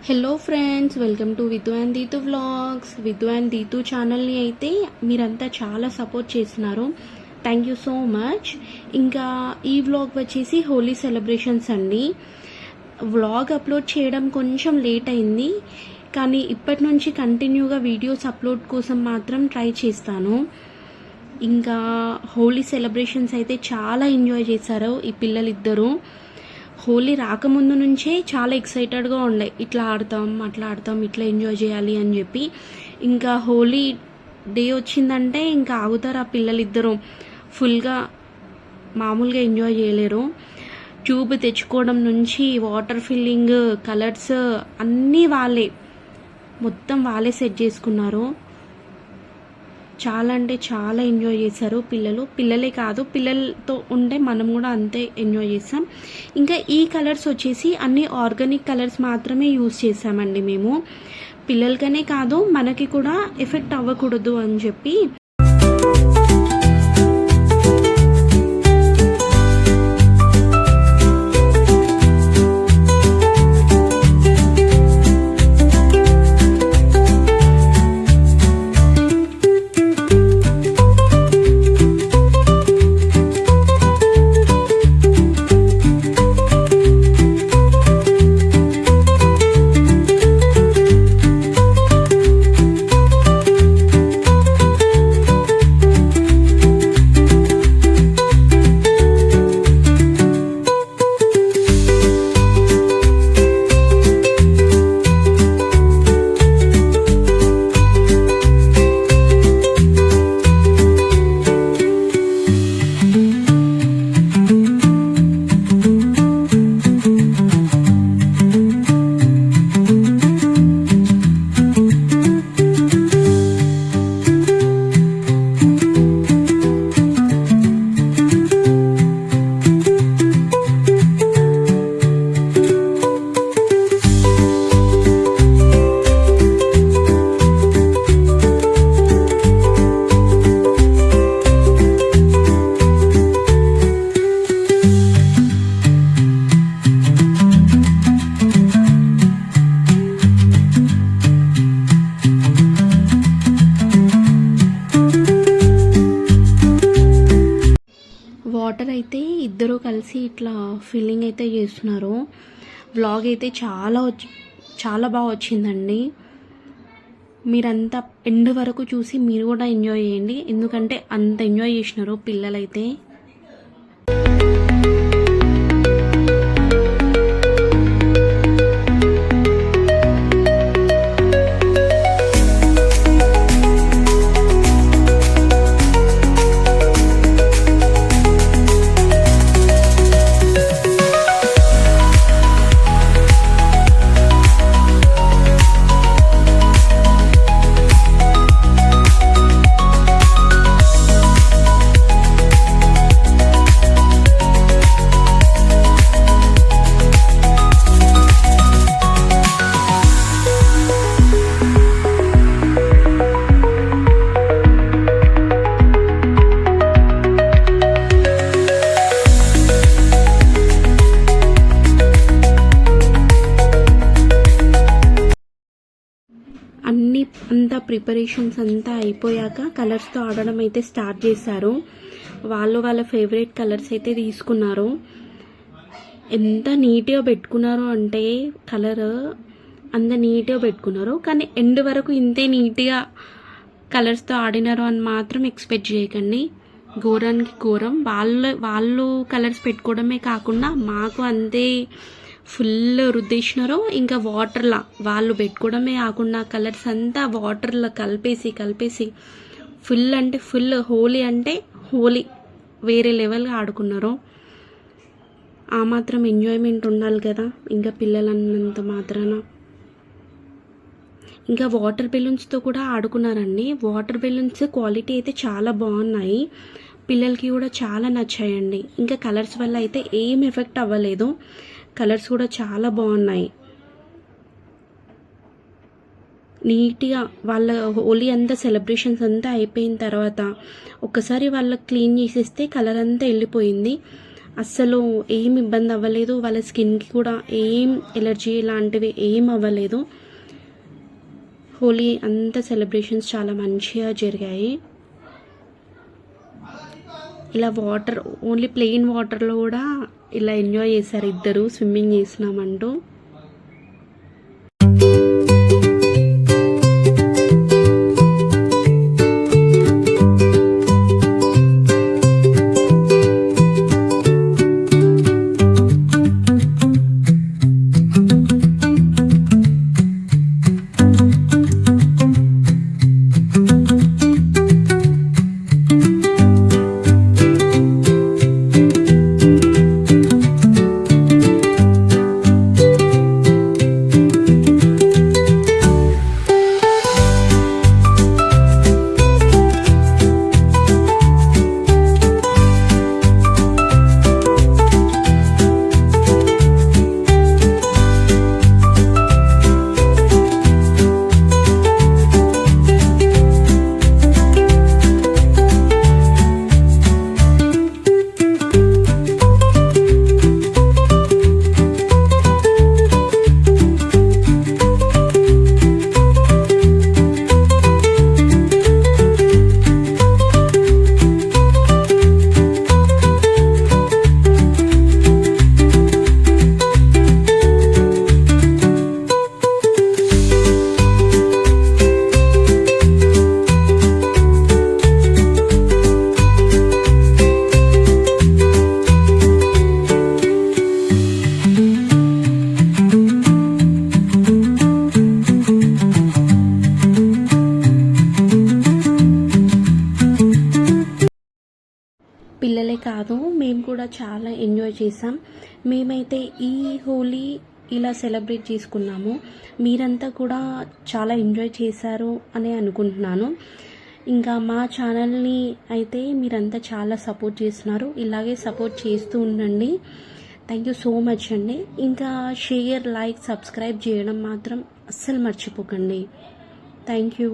Hello friends, welcome to Vithu and Dheethu vlogs. Vithu and Dheethu ఛానల్ని అయితే మీరంతా చాలా సపోర్ట్ చేస్తున్నారు. Thank you so much. ఇంకా ఈ వ్లాగ్ వచ్చేసి హోలీ సెలబ్రేషన్స్ అండి. వ్లాగ్ అప్లోడ్ చేయడం కొంచెం లేట్ అయింది, కానీ ఇప్పటి నుంచి కంటిన్యూగా వీడియోస్ అప్లోడ్ కోసం మాత్రం ట్రై చేస్తాను. ఇంకా హోలీ సెలబ్రేషన్స్ అయితే చాలా ఎంజాయ్ చేశారు ఈ పిల్లలిద్దరూ. హోలీ రాకముందు నుంచే చాలా ఎక్సైటెడ్గా ఉండే, ఇట్లా ఆడతాం అట్లా ఆడతాం ఇట్లా ఎంజాయ్ చేయాలి అని చెప్పి. ఇంకా హోలీ డే వచ్చిందంటే ఇంకా ఆగుతారు ఆ పిల్లలిద్దరూ. ఫుల్గా మామూలుగా ఎంజాయ్ చేయలేరు. ట్యూబ్ తెచ్చుకోవడం నుంచి వాటర్ ఫిల్లింగ్, కలర్స్ అన్నీ వాళ్ళే, మొత్తం వాళ్ళే సెట్ చేసుకున్నారు. చాలా అంటే చాలా ఎంజాయ్ చేశారు పిల్లలే కాదు, పిల్లలతో ఉంటే మనం కూడా అంతే ఎంజాయ్ చేస్తాం. ఇంకా ఈ కలర్స్ వచ్చేసి అన్ని ఆర్గానిక్ కలర్స్ మాత్రమే యూజ్ చేసామండి మేము. పిల్లలకనే కాదు మనకి కూడా ఎఫెక్ట్ అవ్వకూడదు అని చెప్పి. వాటర్ అయితే ఇద్దరు కలిసి ఇట్లా ఫిల్లింగ్ అయితే చేస్తున్నారు. వ్లాగ్ అయితే చాలా బాగా వచ్చిందండి. మీరంతా ఎండ్ వరకు చూసి మీరు కూడా ఎంజాయ్ చేయండి, ఎందుకంటే అంత ఎంజాయ్ చేసినారు పిల్లలైతే. అంతా ప్రిపరేషన్స్ అంతా అయిపోయాక కలర్స్తో ఆడడం అయితే స్టార్ట్ చేశారు. వాళ్ళ ఫేవరెట్ కలర్స్ అయితే తీసుకున్నారు. ఎంత నీట్గా పెట్టుకున్నారు అంటే కలర్ అంత నీట్గా పెట్టుకున్నారు, కానీ ఎండ్ వరకు ఇంతే నీట్గా కలర్స్తో ఆడినారు అని మాత్రం ఎక్స్పెక్ట్ చేయకండి. ఘోరానికి ఘోరం. వాళ్ళు కలర్స్ పెట్టుకోవడమే కాకుండా మాకు అంతే ఫుల్ రుద్దేసినారు. ఇంకా వాటర్లా వాళ్ళు పెట్టుకోవడమే కాకుండా కలర్స్ అంతా వాటర్లో కలిపేసి ఫుల్ అంటే ఫుల్ హోలీ అంటే హోలీ వేరే లెవెల్గా ఆడుకున్నారు. ఆ మాత్రం ఎంజాయ్మెంట్ ఉండాలి కదా ఇంకా పిల్లలన్నంత మాత్రాన. ఇంకా వాటర్ బెలూన్స్తో కూడా ఆడుకున్నారండి. వాటర్ బెలూన్స్ క్వాలిటీ అయితే చాలా బాగున్నాయి, పిల్లలకి కూడా చాలా నచ్చాయండి. ఇంకా కలర్స్ వల్ల అయితే ఏం ఎఫెక్ట్ అవ్వలేదు, కలర్స్ కూడా చాలా బాగున్నాయి. నీట్గా వాళ్ళ హోలీ అంతా సెలబ్రేషన్స్ అంతా అయిపోయిన తర్వాత ఒక్కసారి వాళ్ళకి క్లీన్ చేసేస్తే కలర్ అంతా వెళ్ళిపోయింది. అస్సలు ఏం ఇబ్బంది అవ్వలేదు, వాళ్ళ స్కిన్కి కూడా ఏం ఎలర్జీ లాంటివి ఏం అవ్వలేదు. హోలీ అంతా సెలబ్రేషన్స్ చాలా మంచిగా జరిగాయి. ఇలా వాటర్ ఓన్లీ ప్లెయిన్ వాటర్లో కూడా ఇలా ఎంజాయ్ చేశారు ఇద్దరు, స్విమ్మింగ్ చేసినామంటూ. పిల్లలే కాదు, మేము కూడా చాలా ఎంజాయ్ చేసాం. మేమైతే ఈ హోలీ ఇలా సెలబ్రేట్ చేసుకున్నాము. మీరంతా కూడా చాలా ఎంజాయ్ చేశారు అని అనుకుంటున్నాను. ఇంకా మా ఛానల్ని అయితే మీరంతా చాలా సపోర్ట్ చేస్తున్నారు. ఇలాగే సపోర్ట్ చేస్తూ ఉండండి. థ్యాంక్ యూ సో మచ్ అండి. ఇంకా షేర్, లైక్, సబ్స్క్రైబ్ చేయడం మాత్రం అస్సలు మర్చిపోకండి. Thank you.